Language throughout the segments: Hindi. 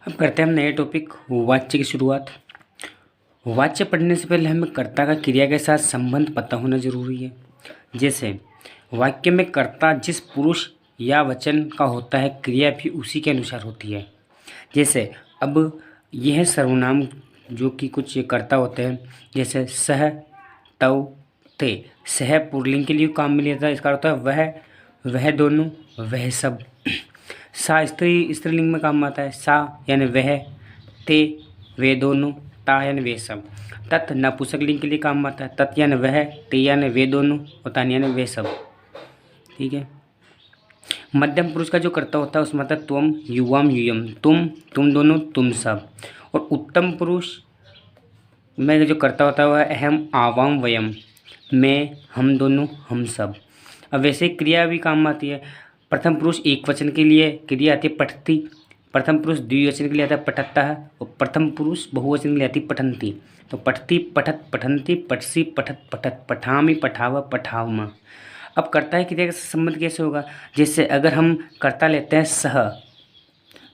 अब करते हैं हम नए टॉपिक वाच्य की शुरुआत। वाच्य पढ़ने से पहले हमें कर्ता का क्रिया के साथ संबंध पता होना जरूरी है। जैसे वाक्य में कर्ता जिस पुरुष या वचन का होता है, क्रिया भी उसी के अनुसार होती है। जैसे अब यह सर्वनाम जो कि कुछ कर्ता होते हैं, जैसे सह, तव, ते। सह पुल्लिंग के लिए काम में लिया जाता है, इसका अर्थ है वह दोनों, वह सब। सा स्त्रीलिंग में काम आता है, सा यानी वह, ते वे दोनों, ता यानी वे सब। तत् नपुंसक लिंग के लिए काम आता है, तत् यानी वह, ते यानी वे दोनों और तान यानी वे सब। ठीक है। मध्यम पुरुष का जो कर्ता होता है उसमें आता है त्वम, युवाम, यूयम। तुम दोनों, तुम सब। और उत्तम पुरुष में जो कर्ता होता है वह अहम, आवाम, वयम। मैं, हम दोनों, हम सब। अब वैसे क्रिया भी काम आती है। प्रथम पुरुष एक वचन के लिए क्रिया आती है पठती, प्रथम पुरुष द्विवचन के लिए आता है पठत्ता है, और प्रथम पुरुष बहुवचन के लिए आती है पठंती। तो पठती, पठत, पठंती, पठसी, पठत, पठत, पठामी, पठाव, पठावम। अब कर्ता है क्रिया का संबंध कैसे होगा? जैसे अगर हम कर्ता लेते हैं सह,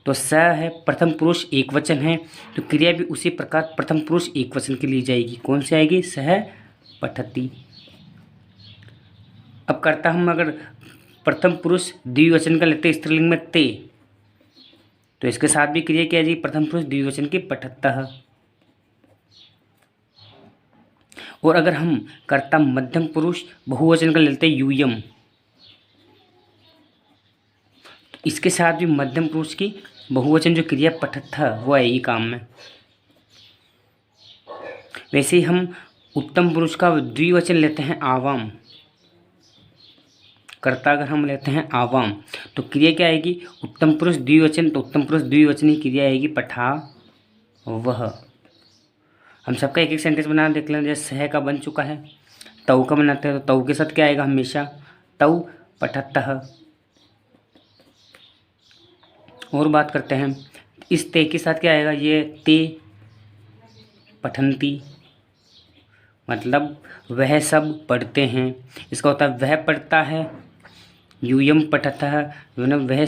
तो स है प्रथम पुरुष एक वचन है, तो क्रिया भी उसी प्रकार प्रथम पुरुष एक वचन के लिए जाएगी। कौन सी आएगी? सह पठती। अब कर्ता हम अगर प्रथम पुरुष द्विवचन का लेते स्त्रीलिंग में ते, तो इसके साथ भी क्रिया क्या जाएगी? प्रथम पुरुष द्विवचन की पठत्तः। और अगर हम कर्ता मध्यम पुरुष बहुवचन का लेते यूयम, तो इसके साथ भी मध्यम पुरुष की बहुवचन जो क्रिया पठत्तः वो आएगी काम में। वैसे ही हम उत्तम पुरुष का द्विवचन लेते हैं आवाम, कर्ता अगर हम लेते हैं आवाम, तो क्रिया क्या आएगी? उत्तम पुरुष द्विवचन, तो उत्तम पुरुष द्विवचन की क्रिया आएगी पठा वह। हम सबका एक एक सेंटेंस बना देख लें। जैसे सह का बन चुका है, तव का बनाते हैं, तो तव के साथ क्या आएगा? हमेशा तव पठत्तः। और बात करते हैं इस ते के साथ क्या आएगा? ये ते पठंती, मतलब वह सब पढ़ते हैं। इसका होता है वह पढ़ता है, यूयम पठतः, वह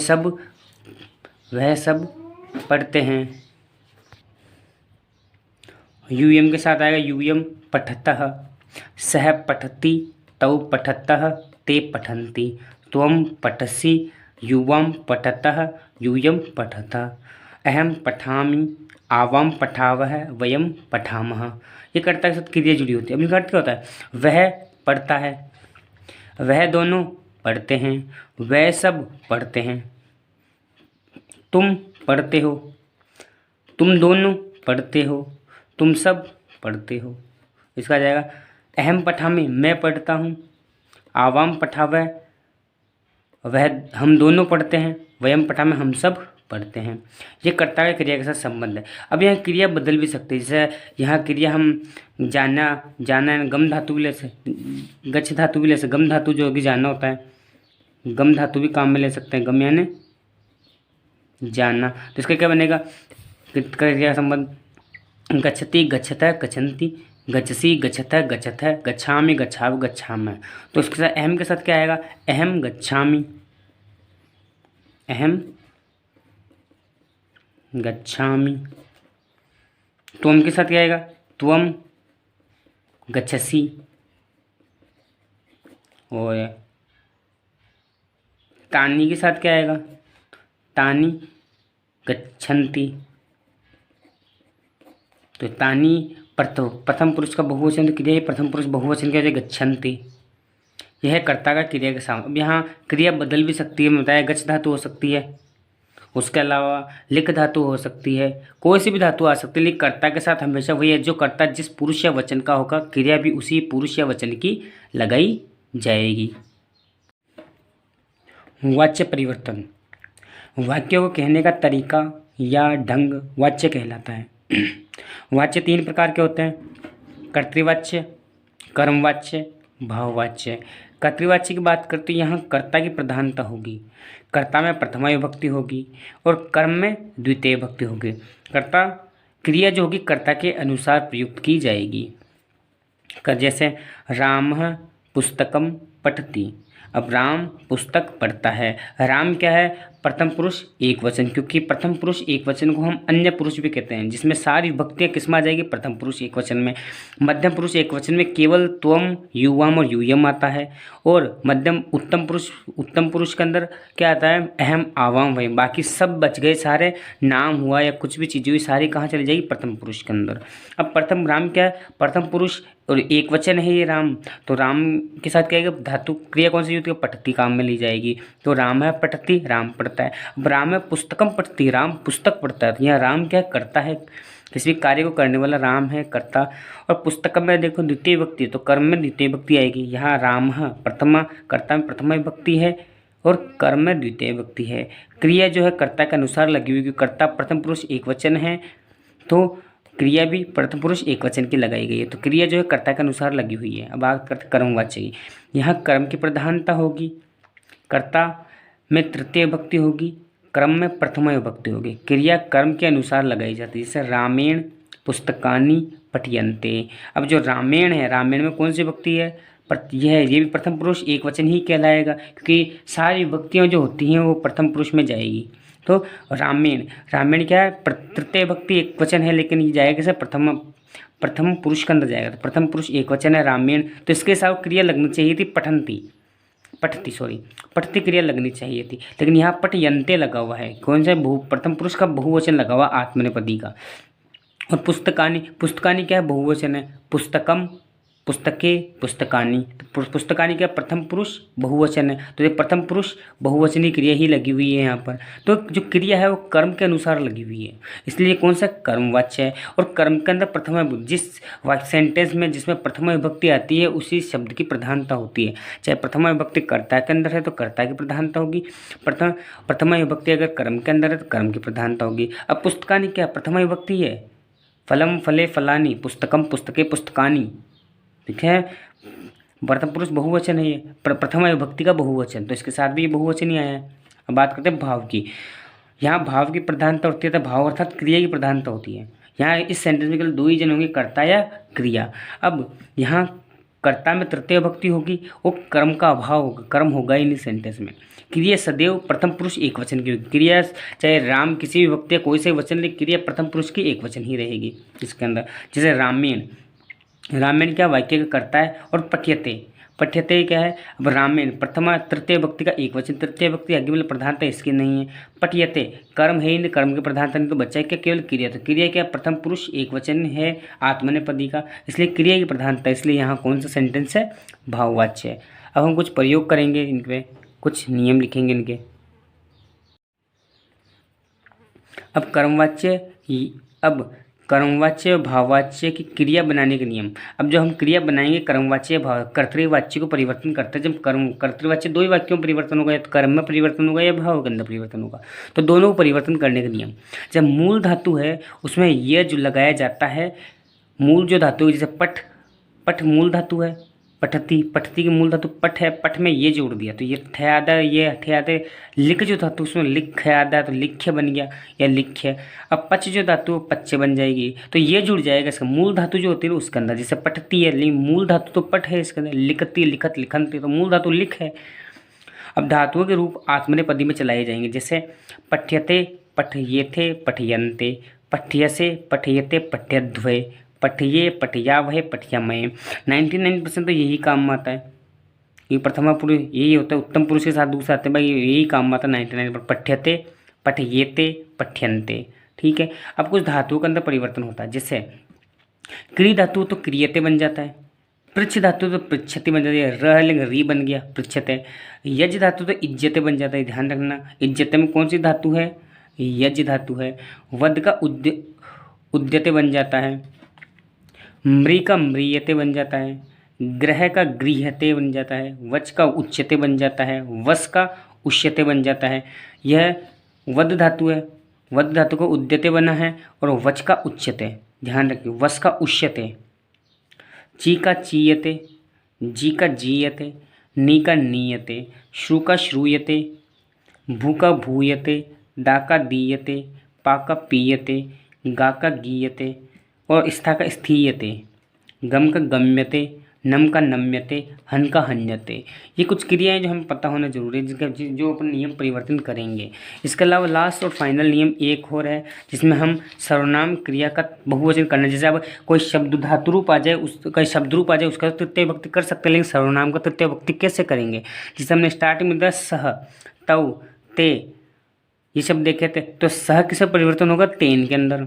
सब पढ़ते हैं। यूयम के साथ आएगा यूयम पठतः, सह पठती, तौ पठतः, ते पठन्ति, त्वं पठसि, युवां पठतः, यूयम पठतः, अहम पठामि, आवाम पठावः, वयम पठामः। ये कर्ता के साथ क्रिया जुड़ी होती है। अभी अर्थ क्या होता है? वह पढ़ता है, वह दोनों पढ़ते हैं, वह सब पढ़ते हैं, तुम पढ़ते हो, तुम दोनों पढ़ते हो, तुम सब पढ़ते हो। इसका आ जाएगा अहम पठामि, मैं पढ़ता हूँ, आवाम पठावह, वह हम दोनों पढ़ते हैं, वयम पठामि, हम सब पढ़ते हैं। ये कर्ता के क्रिया के साथ संबंध है। अब यहाँ क्रिया बदल भी सकती है। जैसे यहाँ क्रिया हम जाना गम धातु भी ले सकते, गच्छ धातु भी ले सकते। गम धातु जो कि जाना होता है, गम धातु भी काम में ले सकते हैं। गम यानी जाना, तो इसका क्या बनेगा? क्रिया संबंध गच्छति, गच्छतः, गच्छन्ति, गच्छसि, गच्छतः, गच्छतः, गच्छामि, गच्छाव, गच्छामः। तो इसके साथ अहम के साथ क्या आएगा? अहम गच्छामि, अहम गच्छामि। त्वम के साथ क्या आएगा? त्वम गच्छसि। और तानी के साथ क्या आएगा? तानी गच्छन्ति। तो तानी प्रथम पुरुष का बहुवचन क्रिया, प्रथम पुरुष बहुवचन क्या है? गच्छन्ति। यह कर्ता का क्रिया के साथ। अब यहाँ क्रिया बदल भी सकती है। मैं बताया गच्छ धातु हो सकती है, उसके अलावा लिख धातु हो सकती है, कोई सी भी धातु आ सकती है, लेकिन कर्ता के साथ हमेशा वही है। जो कर्ता जिस पुरुष या वचन का होगा, क्रिया भी उसी पुरुष या वचन की लगाई जाएगी। वाच्य परिवर्तन, वाक्यों को कहने का तरीका या ढंग वाच्य कहलाता है। वाच्य तीन प्रकार के होते हैं: कर्तृवाच्य, कर्मवाच्य, भाववाच्य। कर्तृवाच्य की बात करते हैं, यहाँ कर्ता की प्रधानता होगी। कर्ता में प्रथमा विभक्ति होगी और कर्म में द्वितीय विभक्ति होगी। कर्ता क्रिया जो होगी कर्ता के अनुसार प्रयुक्त की जाएगी। जैसे रामः पुस्तकम पठति। अब राम पुस्तक पढ़ता है। राम क्या है? प्रथम पुरुष एक वचन, क्योंकि प्रथम पुरुष एक वचन को हम अन्य पुरुष भी कहते हैं, जिसमें सारी विभक्तियाँ किसमें आ जाएगी, प्रथम पुरुष एक वचन में। मध्यम पुरुष एक वचन में केवल त्वम, युवाम और यूयम आता है। और मध्यम उत्तम पुरुष के अंदर क्या आता है, अहम, आवाम, वही, बाकी सब बच गए सारे, नाम हुआ या कुछ भी चीज़ हुई सारी कहाँ चली जाएगी, प्रथम पुरुष के अंदर। अब प्रथम राम क्या है, प्रथम पुरुष और एक वचन है ये राम, तो राम के साथ क्या है, धातु क्रिया कौन सी होती है, पठती काम में ली जाएगी। तो राम है पठती, राम पढ़ता है। अब राम है पुस्तकम पठती, राम पुस्तक पढ़ता है। तो यहाँ राम क्या करता है, किसी भी कार्य को करने वाला राम है कर्ता। और पुस्तकम में देखो द्वितीय विभक्ति, तो कर्म में द्वितीय विभक्ति आएगी। यहाँ राम प्रथमा, कर्ता में प्रथमा विभक्ति है और कर्म में द्वितीय विभक्ति है। क्रिया जो है कर्ता के अनुसार लगी हुई, क्योंकि कर्ता प्रथम पुरुष एक वचन है तो क्रिया भी प्रथम पुरुष एक वचन की लगाई गई है, तो क्रिया जो है कर्ता के अनुसार लगी हुई है। अब बात करते कर्मवाच्य की। यहाँ कर्म की प्रधानता होगी, कर्ता में तृतीय विभक्ति होगी, क्रम में प्रथमा विभक्ति होगी। क्रिया कर्म के अनुसार लगाई जाती है, जैसे रामेण पुस्तकानि पठ्यन्ते। अब जो रामेण है, रामेण में कौन सी विभक्ति है, ये भी प्रथम पुरुष एक वचन ही कहलाएगा, क्योंकि सारी विभक्तियाँ जो होती हैं वो प्रथम पुरुष में जाएगी। तो रामेण क्या है, तृतीय विभक्ति एक वचन है, लेकिन ये जाएगा कैसे, प्रथम पुरुष के अंदर जाएगा। तो प्रथम पुरुष एक वचन है रामेण, तो इसके साथ क्रिया लगनी चाहिए थी पठती क्रिया लगनी चाहिए थी, लेकिन यहाँ पठयन्ते लगा हुआ है। कौन सा, प्रथम पुरुष का बहुवचन लगा हुआ आत्मनेपदी का। और पुस्तकानि क्या है, बहुवचन है, पुस्तकम पुस्तके पुस्तकानि, तो पुस्तकानि क्या प्रथम पुरुष बहुवचन है, तो ये प्रथम पुरुष बहुवचनी क्रिया ही लगी हुई है यहाँ पर। तो जो क्रिया है वो कर्म के अनुसार लगी हुई है, इसलिए कौन सा कर्मवाच्य है। और कर्म के अंदर प्रथम, जिस सेंटेंस में जिसमें प्रथम विभक्ति आती है उसी शब्द की प्रधानता होती है। चाहे प्रथम विभक्ति कर्ता के अंदर है तो कर्ता की प्रधानता होगी, प्रथम विभक्ति अगर कर्म के अंदर है तो कर्म की प्रधानता होगी। अब पुस्तकानि क्या प्रथम विभक्ति है, फलम फले फलानी, पुस्तकम पुस्तके पुस्तकानि, ठीक है, प्रथम पुरुष बहुवचन है ये, प्रथम विभक्ति का बहुवचन, तो इसके साथ भी ये बहुवचन ही आया है। अब बात करते हैं भाव की। यहाँ भाव की प्रधानता होती है, तो भाव अर्थात क्रिया की प्रधानता होती है। यहाँ इस सेंटेंस में केवल दो ही जन होंगे, कर्ता या क्रिया। अब यहाँ कर्ता में तृतीय विभक्ति होगी, वो कर्म का अभाव होगा, कर्म होगा ही नहीं सेंटेंस में। क्रिया सदैव प्रथम पुरुष एक वचन की होगी। क्रिया चाहे राम किसी भी विभक्ति कोई से वचन, लेकिन क्रिया प्रथम पुरुष की एक वचन ही रहेगी इसके अंदर। जैसे रामेण क्या वाक्य का करता है। और पठ्यते क्या है, अब रामेण प्रथमा तृतीय व्यक्ति का एक वचन, तृतीय व्यक्ति आगे वाले प्रधानता इसकी नहीं है। पठ्यते कर्म है ही नहीं, कर्म की प्रधानता नहीं, तो बच्चा है क्या केवल क्रिया। तो क्रिया क्या प्रथम पुरुष एक वचन है आत्मनेपदी का, इसलिए क्रिया की प्रधानता, इसलिए यहाँ कौन सा सेंटेंस है, भाववाच्य है। अब हम कुछ प्रयोग करेंगे, इनके कुछ नियम लिखेंगे इनके। अब कर्मवाच्य भाववाच्य की क्रिया बनाने के नियम। अब जो हम क्रिया बनाएंगे कर्मवाच्य कर्तृवाच्य को परिवर्तन करते हैं। जब कर्तृवाच्य दो ही वाक्यों में परिवर्तन होगा, या तो कर्म में परिवर्तन होगा या भाव के अंदर परिवर्तन होगा, तो दोनों को परिवर्तन करने के नियम। जब मूल धातु है उसमें ये जो लगाया जाता है, मूल जो धातु है, जैसे पठ मूल धातु है, पठती की मूल धातु पठ है, पठ में ये जोड़ दिया तो ये ठयादा, ये ठयादे। लिख जो धातु उसमें लिख आदा तो लिख्य बन गया या लिख्य। अब पच जो धातु पच्चे बन जाएगी, तो ये जुड़ जाएगा इसका मूल धातु जो होती है उसके अंदर। जैसे पठती है, मूल धातु तो पठ है, इसके अंदर लिखती लिखत लिखनती, तो मूल धातु लिख है। अब धातुओं के रूप आत्मनेपदी में चलाए जाएंगे, जैसे पठ्यते पठयेथे पठयन्ते, पठ्यसे पठयते पठ्यध्वे, पठिए पठियावहे पठियामय। 99% तो यही काम में आता है, ये प्रथमा पुरुष यही होता है, उत्तम पुरुष के साथ दूसरा आते हैं भाई, यही काम में आता है 99%। पठ्यते पठयेते पठ्यन्ते, ठीक है। अब कुछ धातुओं के अंदर परिवर्तन होता है, जैसे क्री धातु तो क्रियते बन जाता है, पृच्छ धातु तो पृच्छति बन जाती है, रह लिंग री बन गया पृच्छते। यज धातु तो इज्जते बन जाता है, ध्यान रखना इज्जते में कौन सी धातु है, यज धातु है। वद का उद्यते बन जाता है, मृ का म्रियते बन जाता है, ग्रह का गृहते बन जाता है, वच का उच्यते बन जाता है, वस का उष्यते बन जाता है। यह वद धातु है, वद धातु को उद्यते बना है, और वच का उच्यते, ध्यान रखिए, वस का उष्यते। ची का चीयते, जी का जीयते, नी का नीयते, श्रु का श्रूयते, भू का भूयते, दा का दीयते, पा का पीयते, गा का गीयते, और स्था का स्थीयते, गम का गम्यते, नम का नम्यते, हन का हन्यते। ये कुछ क्रियाएं जो हमें पता होना जरूरी है, जिनका जो अपन नियम परिवर्तन करेंगे। इसके अलावा लास्ट और फाइनल नियम एक और है, जिसमें हम सर्वनाम क्रिया का बहुवचन करना। जैसे अब कोई शब्द धातु रूप आ जाए, उसका शब्द रूप आ जाए, उसका तृतीय विभक्ति कर सकते हैं, लेकिन सर्वनाम का तृतीय विभक्ति कैसे करेंगे? जिसे हमने स्टार्टिंग में दिया सह, तव, ते, ये शब्द देखे थे। तो सह किसमें परिवर्तन होगा? तेन के अंदर।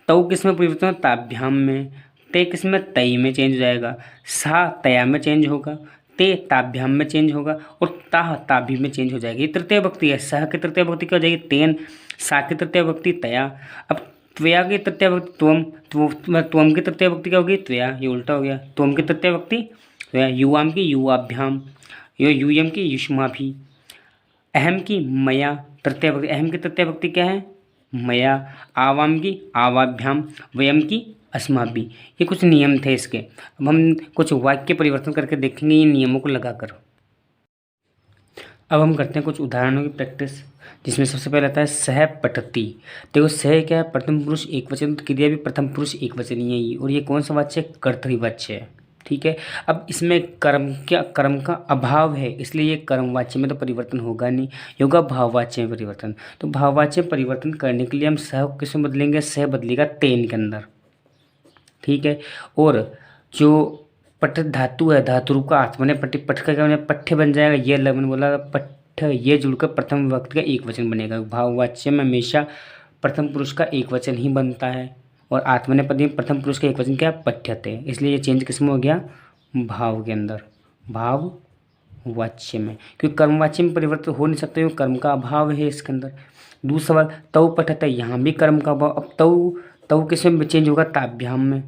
तव किसमें परिवर्तन होगा? ताभ्याम में। ते किसमें? तई में चेंज हो जाएगा। सा तया में चेंज होगा। ते ताभ्याम में चेंज होगा। और ताह ताभि में चेंज हो जाएगी। ये तृतीय विभक्ति है। सह की तृतीय विभक्ति क्या हो जाएगी? तेन। सा की तृतीय विभक्ति तया। अब त्वया की तृतीय विभक्ति त्वम। त्वम की तृतीय विभक्ति क्या होगी? त्वया। ये उल्टा हो गया। त्वम की तृतीय विभक्ति त्वया। युवाम की युवाभ्याम। यूयम की युष्माभि। अहम की मया तृतीय विभक्ति। अहम की तृतीय विभक्ति क्या है? मया। आवाम की आवाभ्याम। वयम की अस्माभि। ये कुछ नियम थे इसके। अब हम कुछ वाक्य परिवर्तन करके देखेंगे इन नियमों को लगाकर। अब हम करते हैं कुछ उदाहरणों की प्रैक्टिस, जिसमें सबसे पहले आता है सह पठती। देखो सह क्या है? प्रथम पुरुष एक वचन, तो क्रिया भी प्रथम पुरुष एक वचन ही है ये। और ये कौन सा वाच्य है? कर्तृवाच्य है। ठीक है। अब इसमें कर्म का अभाव है, इसलिए ये कर्मवाच्य में तो परिवर्तन होगा नहीं, होगा भाववाच्य में परिवर्तन। तो भाववाच्य में परिवर्तन करने के लिए हम सह किसमें बदलेंगे? सह बदलेगा तेन के अंदर। ठीक है। और जो पठ धातु है, धातु रूप का आत्मने पट्टी, पठ का क्या बनेगा? पठ्य बन जाएगा। ये अलग मैंने बोला पठ, ये जुड़कर प्रथम विभक्ति का एक वचन बनेगा। भाववाच्य में हमेशा प्रथम पुरुष का एक वचन ही बनता है, और आत्मनेपदी में प्रथम पुरुष का एक वचन क्या? पठ्यते। इसलिए ये चेंज किसमें हो गया? भाव के अंदर, भाव वाच्य में। क्योंकि कर्मवाच्य में परिवर्तन हो नहीं सकता, क्योंकि कर्म का अभाव है इसके अंदर। दूसरा सवाल तव पठते, यहाँ भी कर्म का अभाव। अब तव किसमें चेंज होगा? ताभ्याम में।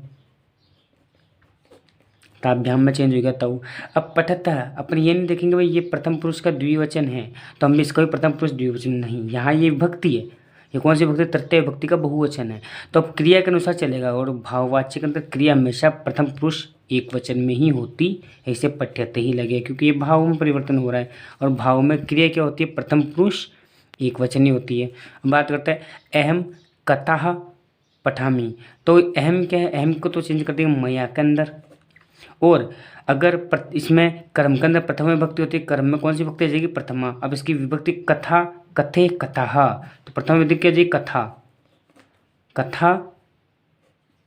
ताभ्याम में चेंज हो गया तव। अब पठता, अपन ये नहीं देखेंगे भाई ये प्रथम पुरुष का द्विवचन है, तो हम इसका भी प्रथम पुरुष द्विवचन नहीं, यहाँ ये विभक्ति है। ये कौन सी विभक्ति? तृतीय विभक्ति का बहुवचन है। तो अब क्रिया के अनुसार चलेगा, और भाववाच्य के अंदर क्रिया हमेशा प्रथम पुरुष एक वचन में ही होती है, इसे पठ्यते ही लगे, क्योंकि ये भाव में परिवर्तन हो रहा है, और भाव में क्रिया क्या होती है? प्रथम पुरुष एक वचन ही होती है। अब बात करते हैं अहम कथाः पठामि। तो अहम क्या है? अहम को तो चेंज कर देंगे मया के अंदर। और अगर इसमें कर्म के अंदर प्रथमा विभक्ति होती है, कर्म में कौन सी विभक्ति आ जाएगी? प्रथमा। अब इसकी विभक्ति कथा, कथे, कथाः, तो प्रथम विभक्ति क्या आ जाएगी? कथा। कथा,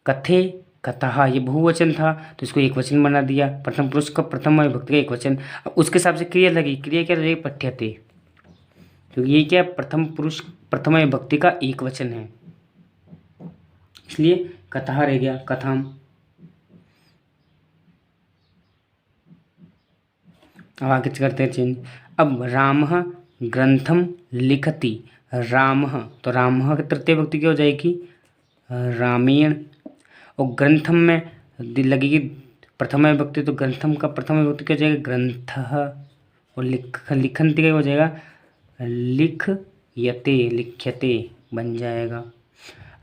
कथे, कथाः, ये बहुवचन था तो इसको एक वचन बना दिया। प्रथम पुरुष का प्रथम विभक्ति का एक वचन। अब उसके हिसाब से क्रिया लगी, क्रिया क्या लगेगी? पठ्यते, क्योंकि ये क्या? प्रथम पुरुष प्रथम विभक्ति का एक वचन है, इसलिए कथाः रह गया, कथाम। अब आगे करते हैं चेंज। अब रामः ग्रंथम लिखति। रामः, तो रामः की तृतीय विभक्ति क्या हो जाएगी? रामेण। और ग्रंथम में लगेगी प्रथम विभक्ति, तो ग्रंथम का प्रथम विभक्ति क्या हो जाएगा? ग्रंथः। और लिखन्ति क्या हो जाएगा? लिखयते, लिख्यते बन जाएगा।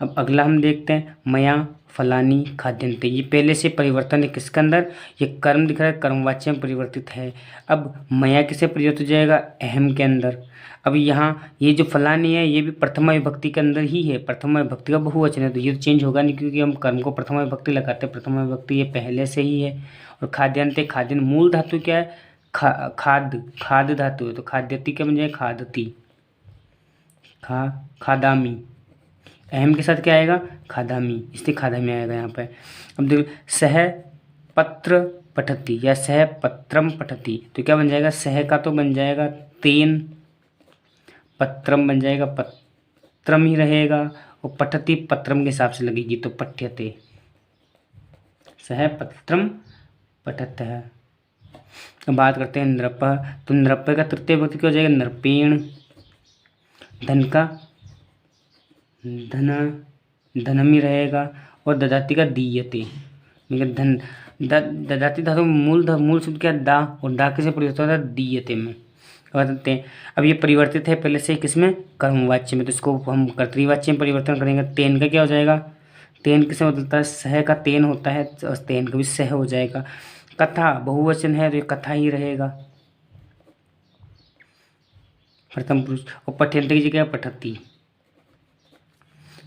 अब अगला हम देखते हैं मया फलानी खाद्यन्ते। ये पहले से परिवर्तन है किसके अंदर? ये कर्म दिख रहा है, कर्मवाच्य में परिवर्तित है। अब मया किसे परिवर्तित हो जाएगा? अहम के अंदर। अब यहाँ ये जो फलानी है ये भी प्रथमा विभक्ति के अंदर ही है, प्रथमा विभक्ति का बहुवचन है, तो ये तो चेंज होगा नहीं, क्योंकि हम कर्म को प्रथमा विभक्ति लगाते हैं, प्रथमा विभक्ति ये पहले से ही है। और खाद्यन्ते, खाद्यन मूल धातु क्या है? खाद धातु है, तो खाद्यति क्या बन जाएगा? खादती। खादामी। अहम के साथ क्या आएगा? खादामी, इसलिए खादामी आएगा यहाँ पे। अब देखो सह पत्र पठती या सह पत्रम पठती, तो क्या बन जाएगा? सह का तो बन जाएगा तेन, पत्रम बन जाएगा पत्रम ही रहेगा, और पठती पत्रम के हिसाब से लगेगी, तो पठ्यते। सह पत्रम पठत है। अब बात करते हैं नृप। तो नृप का तृतीय विभक्ति क्या हो जाएगा? नृपेण। धन का धनम ही रहेगा, और ददाती का दीयते। धन ददाती धातु मूल शब्द क्या? दा, और दा किसे परिवर्तित होता है? दीयते में। बताते हैं अब ये परिवर्तित है पहले से किसमें? कर्मवाच्य में, तो इसको हम कर्तृवाच्य में परिवर्तन करेंगे। तेन का क्या हो जाएगा? तेन किसे बदलता है? सह का तेन होता है, तेन का भी सह हो जाएगा। कथा बहुवचन है, तो ये कथा ही रहेगा प्रथम पुरुष। और पठ्यन्ते की जगह पठती।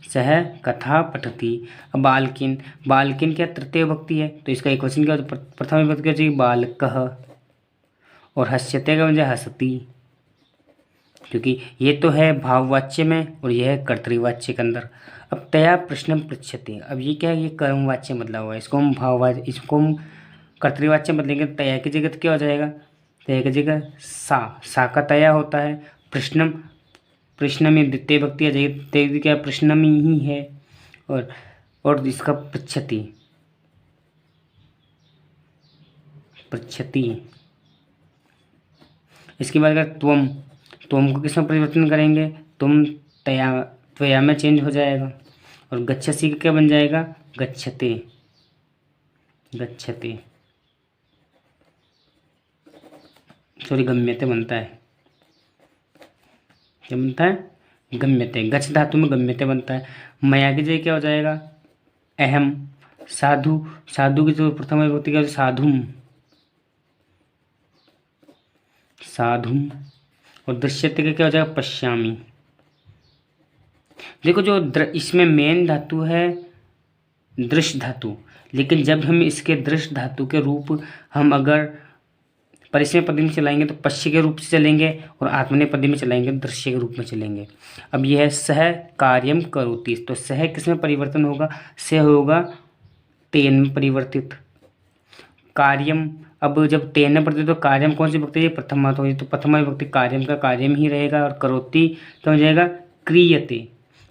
सह कथा पठति। अब बालकिन, बालकिन क्या तृतीय विभक्ति है, तो इसका एक वचन क्या होता है, प्रथम विभक्ति क्या चाहिए, बालकः। और हस्यते का बन जाए हसति, क्योंकि ये तो है भाववाच्य में और यह है कर्तृवाच्य के अंदर। अब तया प्रश्न पृच्छते, अब ये क्या है, ये कर्मवाच्य बदला हुआ है, इसको हम भाववाच्य, इसको हम कर्तृवाच्य बदलेंगे। तया की जगह क्या हो जाएगा, तया की जगह सा का तया होता है। प्रश्नम, प्रश्न में द्वितीय भक्ति आ जाएगी, तय क्या प्रश्न में ही है। और इसका पृच्छति, पृच्छति। इसके बाद अगर त्वम, त्वम को किसमें परिवर्तन करेंगे, तुम तया, त्वया में चेंज हो जाएगा। और गच्छसि का क्या बन जाएगा, गच्छते, गच्छते, सॉरी गम्यते बनता है, क्या बनता है, गम्यते। गच्छ धातु में गम्यते बनता है। मया की जगह क्या हो जाएगा, अहम। साधु, साधु की जो प्रथम विभक्ति क्या हो, साधुम, साधुम। और दृश्यते का क्या हो जाएगा, पश्यामि। देखो जो इसमें मेन धातु है दृश्य धातु, लेकिन जब हम इसके दृश्य धातु के रूप हम अगर परिस्मय पदी में चलाएंगे तो पश्य के रूप से चलेंगे, और आत्मनेपदी में चलाएंगे तो दृश्य के रूप में चलेंगे। अब यह है सह कार्यम करोति, तो सह किसमें परिवर्तन होगा, से होगा तेन में परिवर्तित। कार्यम, अब जब तेन में परिवर्तित तो कार्यम कौन सी विभक्ति है, प्रथमा तो ये, तो प्रथमा विभक्ति कार्यम का कार्यम ही रहेगा। और करोति तो हो जाएगा क्रियते।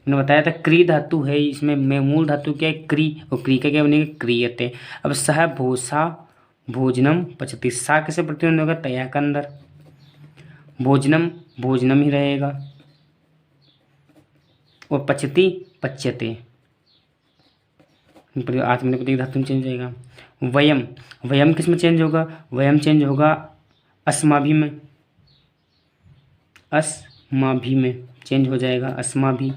मैंने बताया था क्री धातु है इसमें, मूल धातु क्या है, क्री, और क्री का क्या बनेगा, क्रियते। अब सह भोसा भोजनम पचति, सा कैसे प्रतिबंध होगा, तया के अंदर। भोजनम, भोजनम ही रहेगा। और पचति, पच्यते, आत्मनेपदी धातु में चेंज हो जाएगा। वयम, वयम किस में चेंज होगा, वयम चेंज होगा अस्माभि में, अस्माभि में चेंज हो जाएगा, अस्माभि।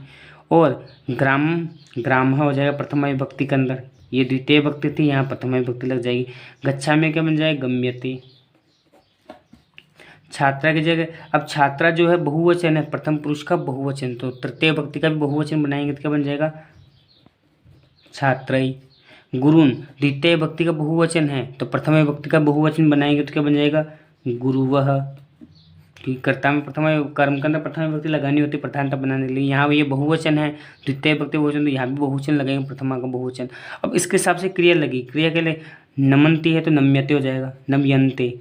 और ग्राम, ग्राम हो जाएगा प्रथमा विभक्ति के अंदर, ये द्वितीय विभक्ति थी, यहाँ प्रथमा विभक्ति लग जाएगी। गच्छा में क्या बन जाएगा, गम्यते। छात्रा की जगह, अब छात्रा जो है बहुवचन है, प्रथम पुरुष का बहुवचन, तो तृतीय विभक्ति का भी बहुवचन बनाएंगे तो क्या बन जाएगा, छात्रई। गुरुन द्वितीय विभक्ति का बहुवचन है, तो प्रथम विभक्ति का बहुवचन बनाएंगे तो क्या बन जाएगा, गुरुवः। क्योंकि कर्ता में प्रथम कर्म के अंदर प्रथम विभक्ति लगानी होती है प्रधानता बनाने के लिए, यहाँ ये बहुवचन है, द्वितीय विभक्ति बहुवचन, तो यहाँ भी बहुवचन लगेंगे, प्रथमा का बहुवचन। अब इसके हिसाब से क्रिया लगी, क्रिया के लिए नमनती है तो नम्यते हो जाएगा, नमयन्ते,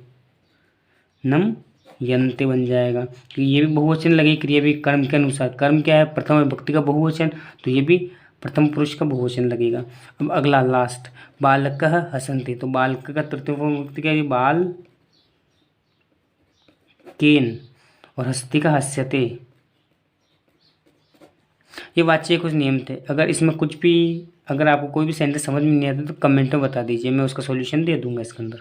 नमयन्ते बन जाएगा, तो ये भी बहुवचन लगी क्रिया भी कर्म के अनुसार। कर्म क्या है, प्रथम विभक्ति का बहुवचन, तो ये भी प्रथम पुरुष का बहुवचन लगेगा। अब अगला लास्ट, बालकः हसन्ति, तो बालक का तृतीय विभक्ति क्या है, बाल केन, और हस्ती का हस्यते। ये वाच्य कुछ नियम थे, अगर इसमें कुछ भी, अगर आपको कोई भी सेंटेंस समझ में नहीं आता तो कमेंट में बता दीजिए, मैं उसका सॉल्यूशन दे दूंगा इसके अंदर।